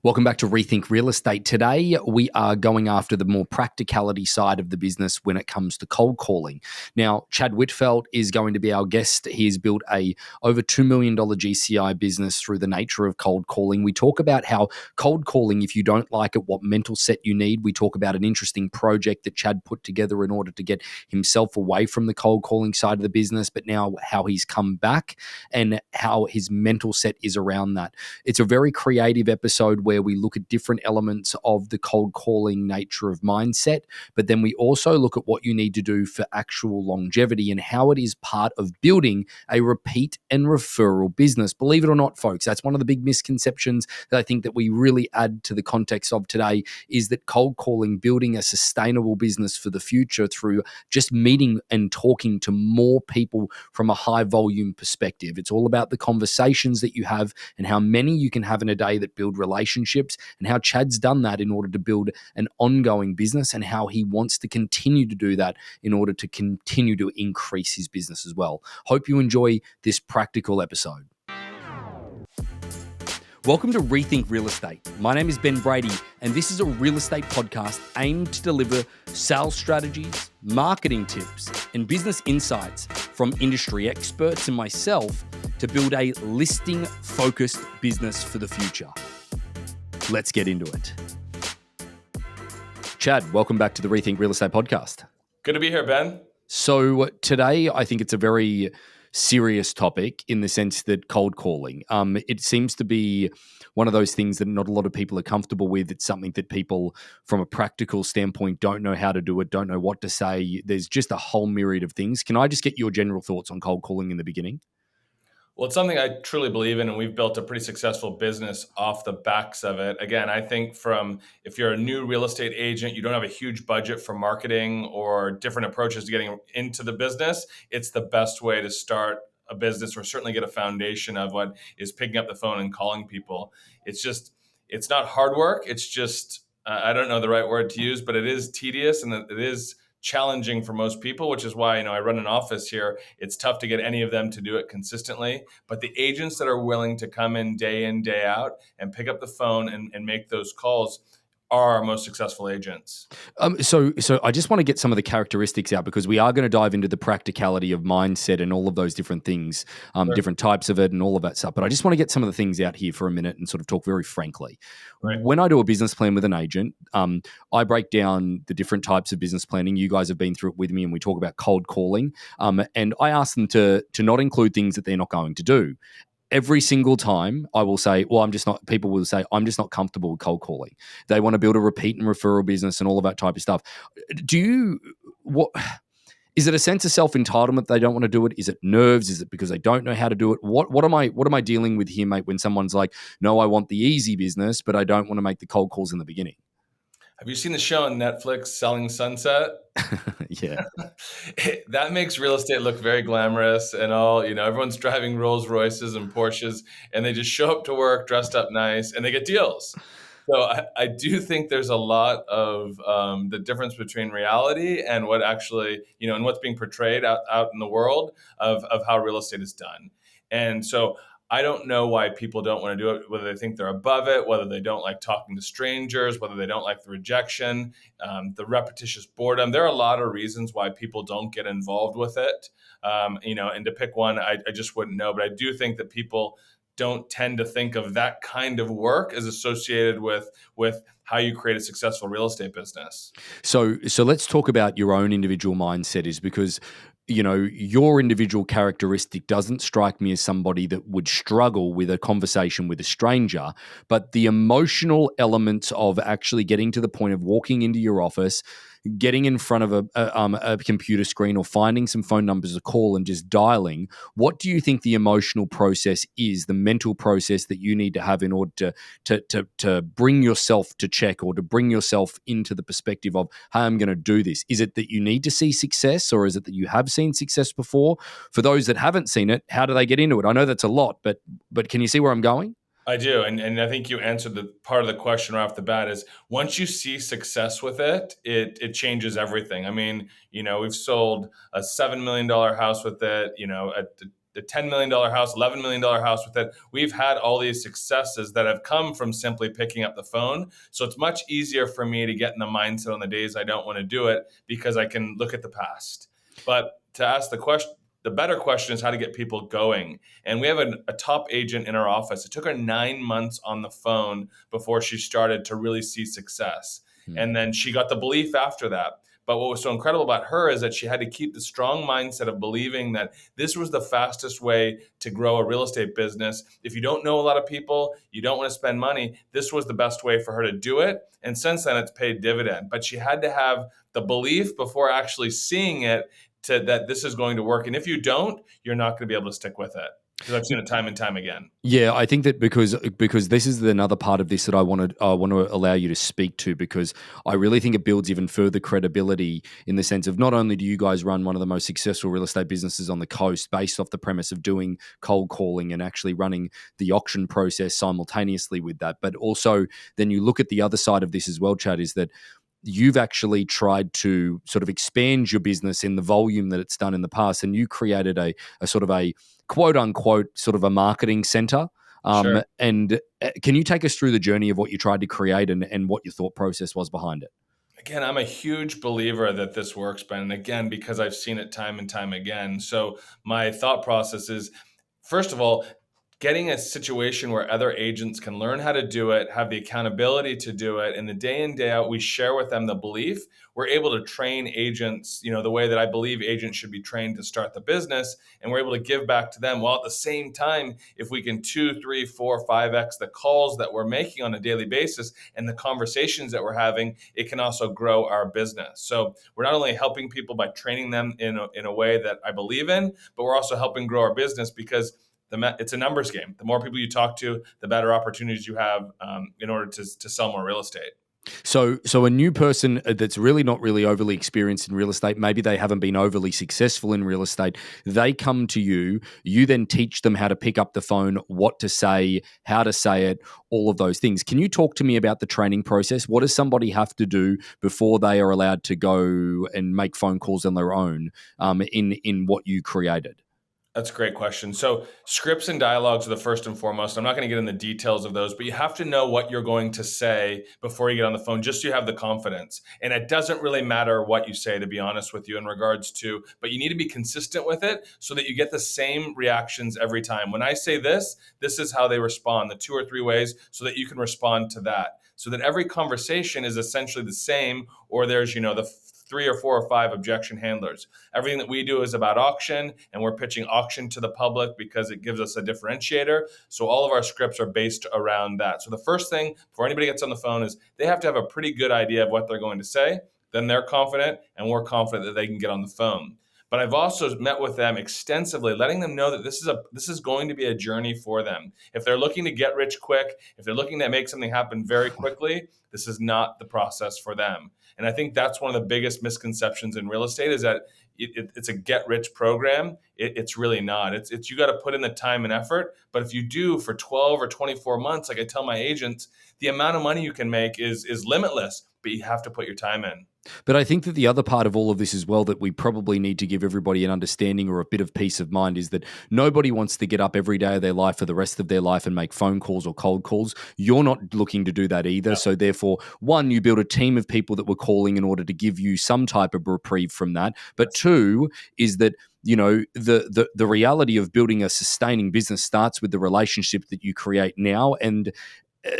Welcome back to Rethink Real Estate. Today, we are going after the more practicality side of the business when it comes to cold calling. Now, Chad Widtfeldt is going to be our guest. He has built a over $2 million GCI business through the nature of cold calling. We talk about how cold calling, if you don't like it, what mental set you need. We talk about an interesting project that Chad put together in order to get himself away from the cold calling side of the business, but now how he's come back and how his mental set is around that. It's a very creative episode where we look at different elements of the cold calling nature of mindset, but then we also look at what you need to do for actual longevity and how it is part of building a repeat and referral business. Believe it or not, folks, that's one of the big misconceptions that I think that we really add to the context of today is that cold calling, building a sustainable business for the future through just meeting and talking to more people from a high volume perspective. It's all about the conversations that you have and how many you can have in a day that build relationships, and how Chad's done that in order to build an ongoing business and how he wants to continue to do that in order to continue to increase his business as well. Hope you enjoy this practical episode. Welcome to Rethink Real Estate. My name is Ben Brady, and this is a real estate podcast aimed to deliver sales strategies, marketing tips, and business insights from industry experts and myself to build a listing-focused business for the future. Let's get into it. Chad, welcome back to the Rethink Real Estate podcast. Good to be here, Ben. So today, I think it's a very serious topic in the sense that cold calling. It seems to be one of those things that not a lot of people are comfortable with. It's something that people, from a practical standpoint, don't know how to do it, don't know what to say. There's just a whole myriad of things. Can I just get your general thoughts on cold calling in the beginning? Well, it's something I truly believe in, and we've built a pretty successful business off the backs of it. Again, I think if you're a new real estate agent, you don't have a huge budget for marketing or different approaches to getting into the business, it's the best way to start a business or certainly get a foundation of what is picking up the phone and calling people. It's not hard work. It's just, I don't know the right word to use, but it is tedious and it is challenging for most people, which is why, I run an office here. It's tough to get any of them to do it consistently, but the agents that are willing to come in, day out and pick up the phone and make those calls are our most successful agents. So I just want to get some of the characteristics out because we are going to dive into the practicality of mindset and all of those different things, sure, different types of it and all of that stuff. But I just want to get some of the things out here for a minute and sort of talk very frankly. Right. When I do a business plan with an agent, I break down the different types of business planning. You guys have been through it with me and we talk about cold calling. And I ask them to not include things that they're not going to do. Every single time I will say, people will say, I'm just not comfortable with cold calling. They want to build a repeat and referral business and all of that type of stuff. Is it a sense of self-entitlement they don't want to do it? Is it nerves? Is it because they don't know how to do it? What am I dealing with here, mate, when someone's like, no, I want the easy business, but I don't want to make the cold calls in the beginning? Have you seen the show on Netflix, Selling Sunset? Yeah. That makes real estate look very glamorous and all, everyone's driving Rolls Royces and Porsches and they just show up to work dressed up nice and they get deals. So I do think there's a lot of the difference between reality and what actually, and what's being portrayed out in the world of how real estate is done. And so I don't know why people don't want to do it, whether they think they're above it, whether they don't like talking to strangers, whether they don't like the rejection, the repetitious boredom. There are a lot of reasons why people don't get involved with it. And to pick one, I just wouldn't know. But I do think that people don't tend to think of that kind of work as associated with how you create a successful real estate business. So let's talk about your own individual mindset, is because your individual characteristic doesn't strike me as somebody that would struggle with a conversation with a stranger, but the emotional elements of actually getting to the point of walking into your office, getting in front of a computer screen or finding some phone numbers to call and just dialing. What do you think the emotional process is, the mental process that you need to have in order to bring yourself to check or to bring yourself into the perspective of, hey, I'm going to do this? Is it that you need to see success, or is it that you have seen success before? For those that haven't seen it, how do they get into it? I know that's a lot, but can you see where I'm going? I do. And I think you answered the part of the question right off the bat is once you see success with it, it changes everything. I mean, we've sold a $7 million house with it, a the $10 million house, $11 million house with it. We've had all these successes that have come from simply picking up the phone. So it's much easier for me to get in the mindset on the days I don't want to do it because I can look at the past. But to ask the question, the better question is how to get people going. And we have a top agent in our office. It took her 9 months on the phone before she started to really see success. And then she got the belief after that. But what was so incredible about her is that she had to keep the strong mindset of believing that this was the fastest way to grow a real estate business. If you don't know a lot of people, you don't want to spend money, this was the best way for her to do it. And since then, it's paid dividend. But she had to have the belief before actually seeing it that this is going to work. And if you don't, you're not going to be able to stick with it. Because I've seen it time and time again. Yeah, I think that because this is another part of this that I want to allow you to speak to, because I really think it builds even further credibility in the sense of not only do you guys run one of the most successful real estate businesses on the coast based off the premise of doing cold calling and actually running the auction process simultaneously with that, but also then you look at the other side of this as well, Chad, is that you've actually tried to sort of expand your business in the volume that it's done in the past, and you created a sort of a quote unquote sort of a marketing center. Sure. And can you take us through the journey of what you tried to create and what your thought process was behind it? Again, I'm a huge believer that this works, Ben. And again, because I've seen it time and time again. So my thought process is, first of all, getting a situation where other agents can learn how to do it, have the accountability to do it, and the day in, day out, we share with them the belief. We're able to train agents, the way that I believe agents should be trained to start the business, and we're able to give back to them. While at the same time, if we can 2, 3, 4, 5x the calls that we're making on a daily basis and the conversations that we're having, it can also grow our business. So we're not only helping people by training them in a way that I believe in, but we're also helping grow our business because it's a numbers game. The more people you talk to, the better opportunities you have in order to sell more real estate. So a new person that's really not really overly experienced in real estate, maybe they haven't been overly successful in real estate, they come to you, you then teach them how to pick up the phone, what to say, how to say it, all of those things. Can you talk to me about the training process? What does somebody have to do before they are allowed to go and make phone calls on their own in what you created? That's a great question. So scripts and dialogues are the first and foremost. I'm not going to get in the details of those, but you have to know what you're going to say before you get on the phone, just so you have the confidence. And it doesn't really matter what you say, to be honest with you, in regards to, but you need to be consistent with it so that you get the same reactions every time. When I say this is how they respond, the 2 or 3 ways, so that you can respond to that. So that every conversation is essentially the same, or there's, the 3 or 4 or 5 objection handlers. Everything that we do is about auction, and we're pitching auction to the public because it gives us a differentiator. So all of our scripts are based around that. So the first thing before anybody gets on the phone is they have to have a pretty good idea of what they're going to say. Then they're confident, and we're confident that they can get on the phone. But I've also met with them extensively, letting them know that this is going to be a journey for them. If they're looking to get rich quick, if they're looking to make something happen very quickly, this is not the process for them. And I think that's one of the biggest misconceptions in real estate is that it's a get rich program. It's really not. It's you got to put in the time and effort. But if you do for 12 or 24 months, like I tell my agents, the amount of money you can make is limitless, but you have to put your time in. But I think that the other part of all of this as well that we probably need to give everybody an understanding or a bit of peace of mind is that nobody wants to get up every day of their life for the rest of their life and make phone calls or cold calls. You're not looking to do that either. Yeah. So therefore, one, you build a team of people that were calling in order to give you some type of reprieve from that. But two is that the reality of building a sustaining business starts with the relationship that you create now. And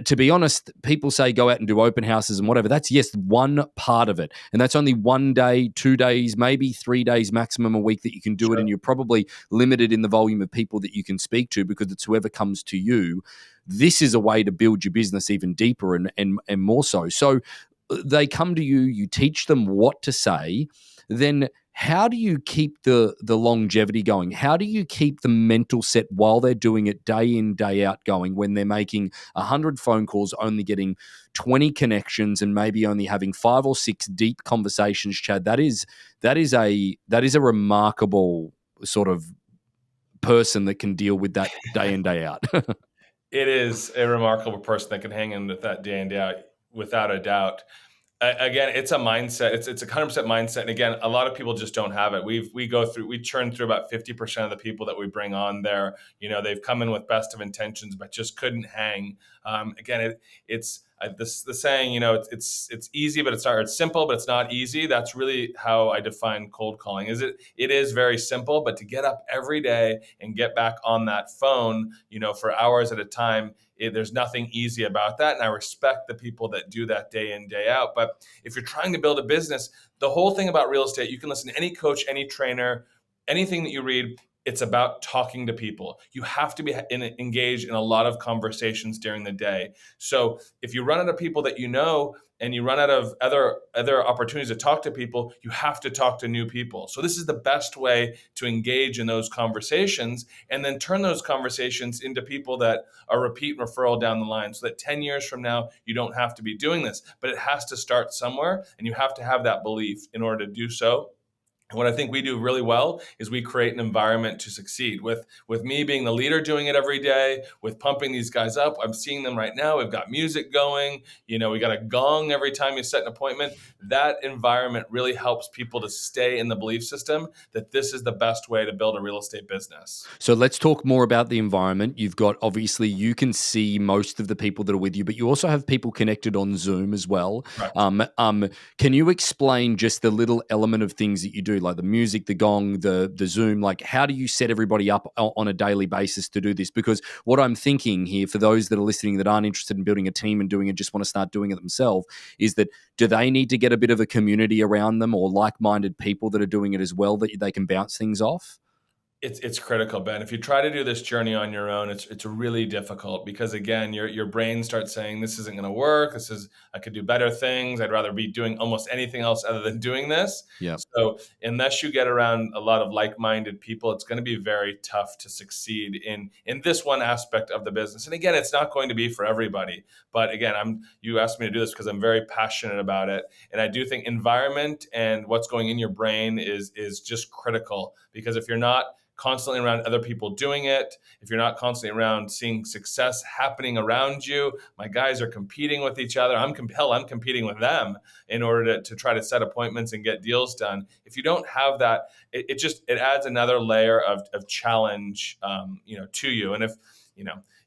to be honest, people say go out and do open houses and whatever. That's, yes, one part of it. And that's only 1 day, 2 days, maybe 3 days maximum a week that you can do it. And you're probably limited in the volume of people that you can speak to because it's whoever comes to you. This is a way to build your business even deeper and more so. So they come to you, you teach them what to say, then how do you keep the longevity going? How do you keep the mental set while they're doing it day in, day out going when they're making 100 phone calls, only getting 20 connections and maybe only having 5 or 6 deep conversations, Chad? That is a remarkable sort of person that can deal with that day in, day out. It is a remarkable person that can hang in with that day in, day out, without a doubt. Again, it's a mindset. It's a 100% mindset. And again, a lot of people just don't have it. We churn through about 50% of the people that we bring on there. They've come in with best of intentions, but just couldn't hang. Again, it's the saying. It's easy, but it's not. It's simple, but it's not easy. That's really how I define cold calling. It is very simple, but to get up every day and get back on that phone, for hours at a time, there's nothing easy about that. And I respect the people that do that day in, day out. But if you're trying to build a business, the whole thing about real estate, you can listen to any coach, any trainer, anything that you read. It's about talking to people. You have to be engaged in a lot of conversations during the day. So if you run out of people that you know, and you run out of other opportunities to talk to people, you have to talk to new people. So this is the best way to engage in those conversations, and then turn those conversations into people that are repeat referral down the line, so that 10 years from now, you don't have to be doing this. But it has to start somewhere, and you have to have that belief in order to do so. And what I think we do really well is we create an environment to succeed. With me being the leader, doing it every day, with pumping these guys up. I'm seeing them right now. We've got music going. We got a gong every time you set an appointment. That environment really helps people to stay in the belief system that this is the best way to build a real estate business. So let's talk more about the environment. You've got, obviously, you can see most of the people that are with you, but you also have people connected on Zoom as well. Right. Can you explain just the little element of things that you do, like the music, the gong, the Zoom? Like, how do you set everybody up on a daily basis to do this? Because what I'm thinking here, for those that are listening that aren't interested in building a team and doing it, just want to start doing it themselves, is that, do they need to get a bit of a community around them, or like-minded people that are doing it as well, that they can bounce things off? It's critical, Ben. If you try to do this journey on your own, it's really difficult, because again, your brain starts saying, this isn't going to work. I could do better things. I'd rather be doing almost anything else other than doing this. Yeah. So unless you get around a lot of like-minded people, it's going to be very tough to succeed in this one aspect of the business. And again, it's not going to be for everybody. But again, you asked me to do this because I'm very passionate about it. And I do think environment and what's going in your brain is just critical, because if you're not constantly around other people doing it, if you're not constantly around seeing success happening around you, my guys are competing with each other. I'm competing with them in order to try to set appointments and get deals done. If you don't have that, it adds another layer of challenge, to you. And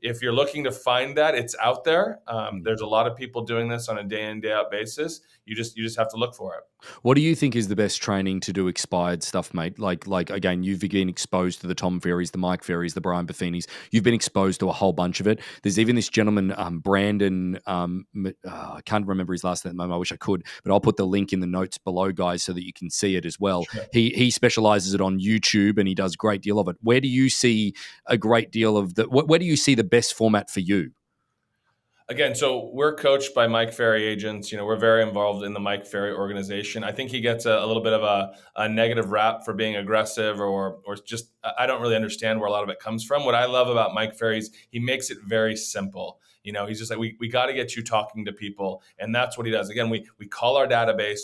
if you're looking to find that, it's out there. There's a lot of people doing this on a day in, day out basis. You just have to look for it. What do you think is the best training to do expired stuff, mate? Like again, you've been exposed to the Tom Ferrys, the Mike Ferrys, the Brian Buffinis. You've been exposed to a whole bunch of it. There's even this gentleman, Brandon. I can't remember his last name. I wish I could, but I'll put the link in the notes below, guys, so that you can see it as well. Sure. He specializes it on YouTube, and he does a great deal of it. Where do you see a great deal of the? Where do you see the best format for you? Again, so we're coached by Mike Ferry agents. We're very involved in the Mike Ferry organization. I think he gets a little bit of a negative rap for being aggressive, or just, I don't really understand where a lot of it comes from. What I love about Mike Ferry is he makes it very simple. He's just like, we got to get you talking to people. And that's what he does. Again, we call our database.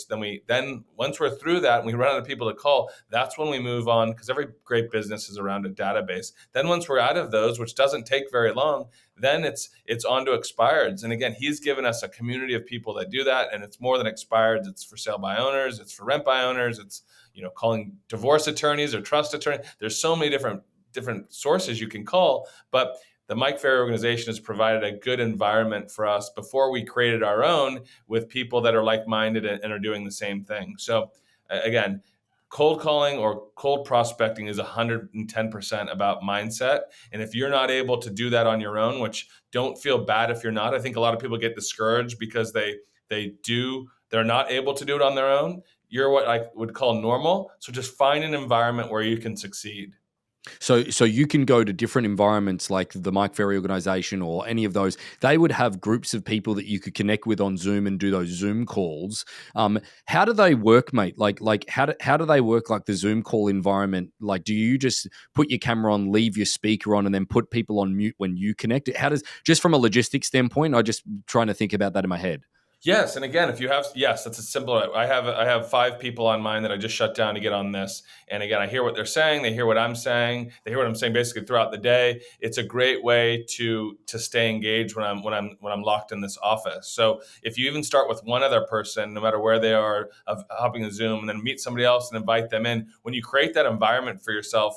Then once we're through that and we run out of people to call, that's when we move on, because every great business is around a database. Then once we're out of those, which doesn't take very long, then it's on to expireds. And again, he's given us a community of people that do that. And it's more than expireds. It's for sale by owners. It's for rent by owners. It's, calling divorce attorneys or trust attorneys. There's so many different sources you can call. But the Mike Ferry organization has provided a good environment for us before we created our own, with people that are like-minded and are doing the same thing. So again, cold calling or cold prospecting is 110% about mindset. And if you're not able to do that on your own, which, don't feel bad if you're not. I think a lot of people get discouraged because they're not able to do it on their own. You're what I would call normal. So just find an environment where you can succeed. So you can go to different environments like the Mike Ferry organization or any of those. They would have groups of people that you could connect with on Zoom and do those Zoom calls. How do they work, mate? Like how do they work, like the Zoom call environment? Like, do you just put your camera on, leave your speaker on, and then put people on mute when you connect? How does, just from a logistics standpoint, I'm just trying to think about that in my head. Yes, and again, if you have, yes, that's a simple. I have 5 people on mine that I just shut down to get on this. And again, I hear what they're saying. They hear what I'm saying. They hear what I'm saying basically throughout the day. It's a great way to stay engaged when I'm locked in this office. So if you even start with one other person, no matter where they are, of hopping a Zoom, and then meet somebody else and invite them in, when you create that environment for yourself,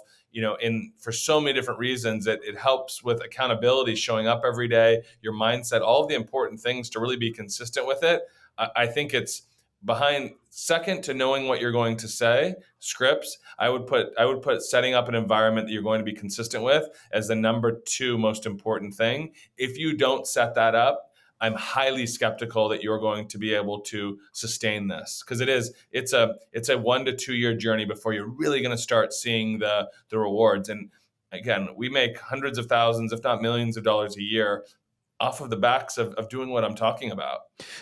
in for so many different reasons, it helps with accountability, showing up every day, your mindset, all of the important things to really be consistent with it. I think it's behind second to knowing what you're going to say, scripts. I would put setting up an environment that you're going to be consistent with as the number two most important thing. If you don't set that up, I'm highly skeptical that you're going to be able to sustain this, because it's a 1 to 2 year journey before you're really going to start seeing the rewards. And again, we make hundreds of thousands, if not millions of dollars a year off of the backs of doing what I'm talking about.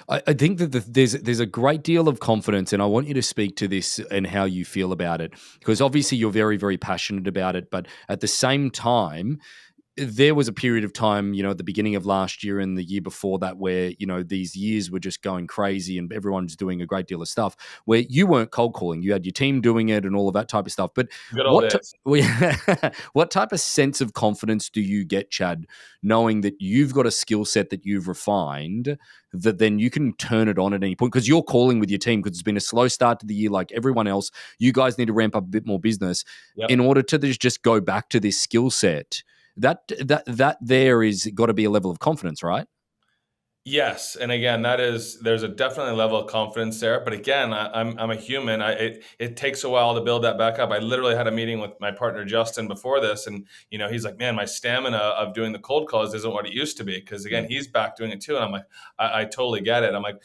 I think that there's a great deal of confidence, and I want you to speak to this and how you feel about it, because obviously you're very, very passionate about it, but at the same time, there was a period of time, at the beginning of last year and the year before that, where, these years were just going crazy and everyone's doing a great deal of stuff where you weren't cold calling. You had your team doing it and all of that type of stuff. But Good old what, days. what type of sense of confidence do you get, Chad, knowing that you've got a skill set that you've refined, that then you can turn it on at any point? Because you're calling with your team, because it's been a slow start to the year like everyone else. You guys need to ramp up a bit more business in Yep. order to just go back to this skill set. That there is got to be a level of confidence, right? Yes, and again, there's a definitely level of confidence there. But again, I'm a human. It takes a while to build that back up. I literally had a meeting with my partner Justin before this, and he's like, "Man, my stamina of doing the cold calls isn't what it used to be." Because again, Mm. he's back doing it too, and I'm like, I totally get it. I'm like,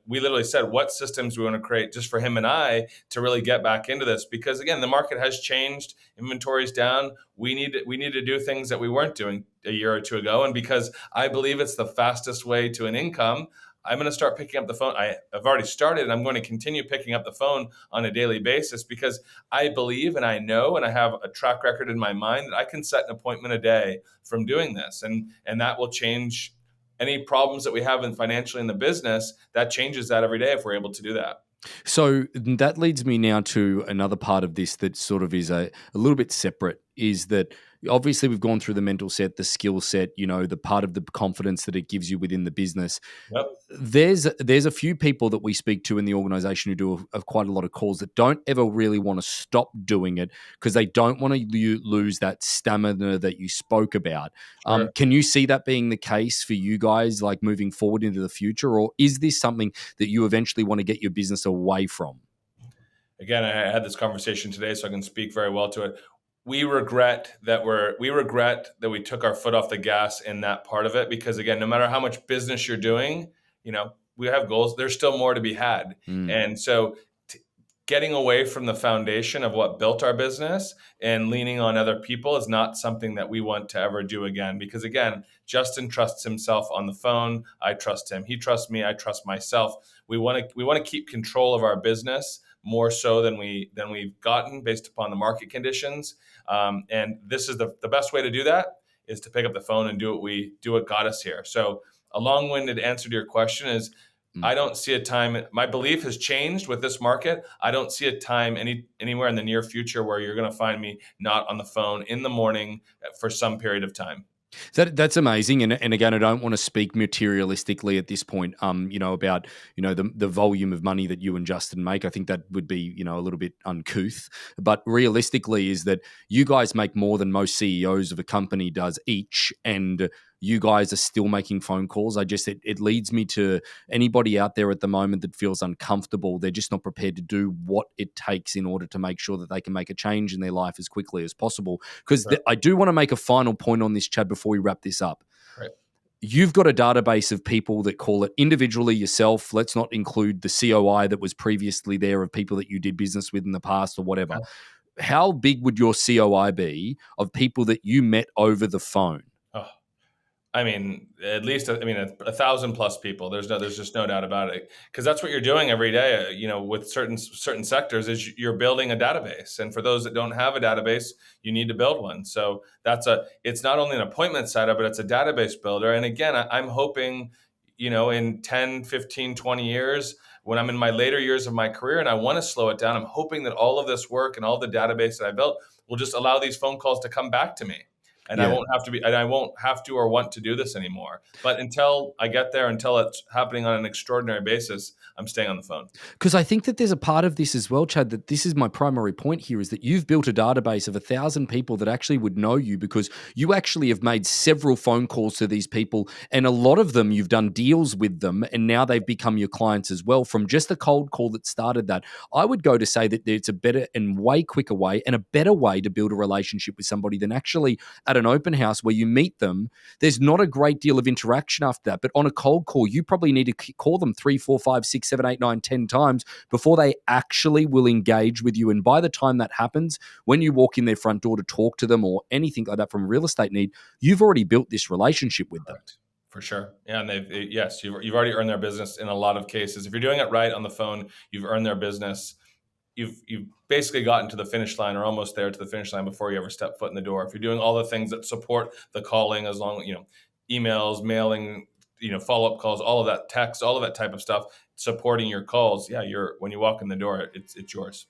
we literally said what systems we want to create just for him and I to really get back into this. Because again, the market has changed, inventory's down. We need to do things that we weren't doing a year or two ago, and because I believe it's the fastest way to an income, I'm going to start picking up the phone. I've already started, and I'm going to continue picking up the phone on a daily basis, because I believe and I know and I have a track record in my mind that I can set an appointment a day from doing this, and that will change any problems that we have in financially in the business. That changes that every day if we're able to do that. So that leads me now to another part of this that sort of is a little bit separate, is that obviously we've gone through the mental set, the skill set, the part of the confidence that it gives you within the business. Yep. There's a few people that we speak to in the organization who do quite a lot of calls that don't ever really want to stop doing it, because they don't want to lose that stamina that you spoke about. Sure. Can you see that being the case for you guys, like moving forward into the future, or is this something that you eventually want to get your business away from? Again, I had this conversation today, so I can speak very well to it. We regret that we took our foot off the gas in that part of it, because again, no matter how much business you're doing, we have goals. There's still more to be had, Mm. and so getting away from the foundation of what built our business and leaning on other people is not something that we want to ever do again. Because again, Justin trusts himself on the phone. I trust him. He trusts me. I trust myself. We want to keep control of our business more so than we've gotten based upon the market conditions. And this is the best way to do that, is to pick up the phone and do what got us here. So a long-winded answer to your question is, Mm. I don't see a time. My belief has changed with this market. I don't see a time anywhere in the near future where you're going to find me not on the phone in the morning for some period of time. That's amazing, and again, I don't want to speak materialistically at this point. About the volume of money that you and Justin make. I think that would be a little bit uncouth. But realistically, is that you guys make more than most CEOs of a company does each, and you guys are still making phone calls. It leads me to anybody out there at the moment that feels uncomfortable. They're just not prepared to do what it takes in order to make sure that they can make a change in their life as quickly as possible. Because Right. I do want to make a final point on this, Chad, before we wrap this up. Right. You've got a database of people that call it individually yourself. Let's not include the COI that was previously there, of people that you did business with in the past or whatever. How big would your COI be of people that you met over the phone? Oh, I mean, at least, a thousand plus people. There's just no doubt about it, because that's what you're doing every day. With certain sectors, is you're building a database, and for those that don't have a database, you need to build one. So it's not only an appointment setter, but it's a database builder. And again, I'm hoping, in 10, 15, 20 years, when I'm in my later years of my career and I want to slow it down, I'm hoping that all of this work and all the database that I built will just allow these phone calls to come back to me. And Yeah. I won't have to or want to do this anymore. But until I get there, until it's happening on an extraordinary basis, I'm staying on the phone. Because I think that there's a part of this as well, Chad, that this is my primary point here, is that you've built a database of 1,000 people that actually would know you because you actually have made several phone calls to these people, and a lot of them you've done deals with them, and now they've become your clients as well from just a cold call that started that. I would go to say that it's a better and way quicker way and a better way to build a relationship with somebody than actually at an open house where you meet them. There's not a great deal of interaction after that, but on a cold call, you probably need to call them 3, 4, 5, 6, 7, 8, 9, 10 times before they actually will engage with you. And by the time that happens, when you walk in their front door to talk to them or anything like that from a real estate need, you've already built this relationship with them. Correct. For sure. Yeah. And you've already earned their business in a lot of cases. If you're doing it right on the phone, you've earned their business. You've basically gotten to the finish line or almost there to the finish line before you ever step foot in the door. If you're doing all the things that support the calling, as long, emails, mailing, follow-up calls, all of that, text, all of that type of stuff, supporting your calls. Yeah. When you walk in the door, it's yours.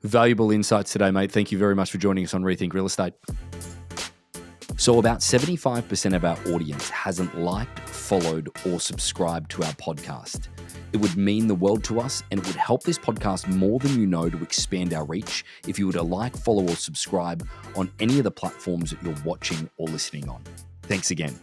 Valuable insights today, mate. Thank you very much for joining us on Rethink Real Estate. So about 75% of our audience hasn't liked, followed, or subscribed to our podcast. It would mean the world to us, and it would help this podcast more than you know to expand our reach if you were to like, follow, or subscribe on any of the platforms that you're watching or listening on. Thanks again.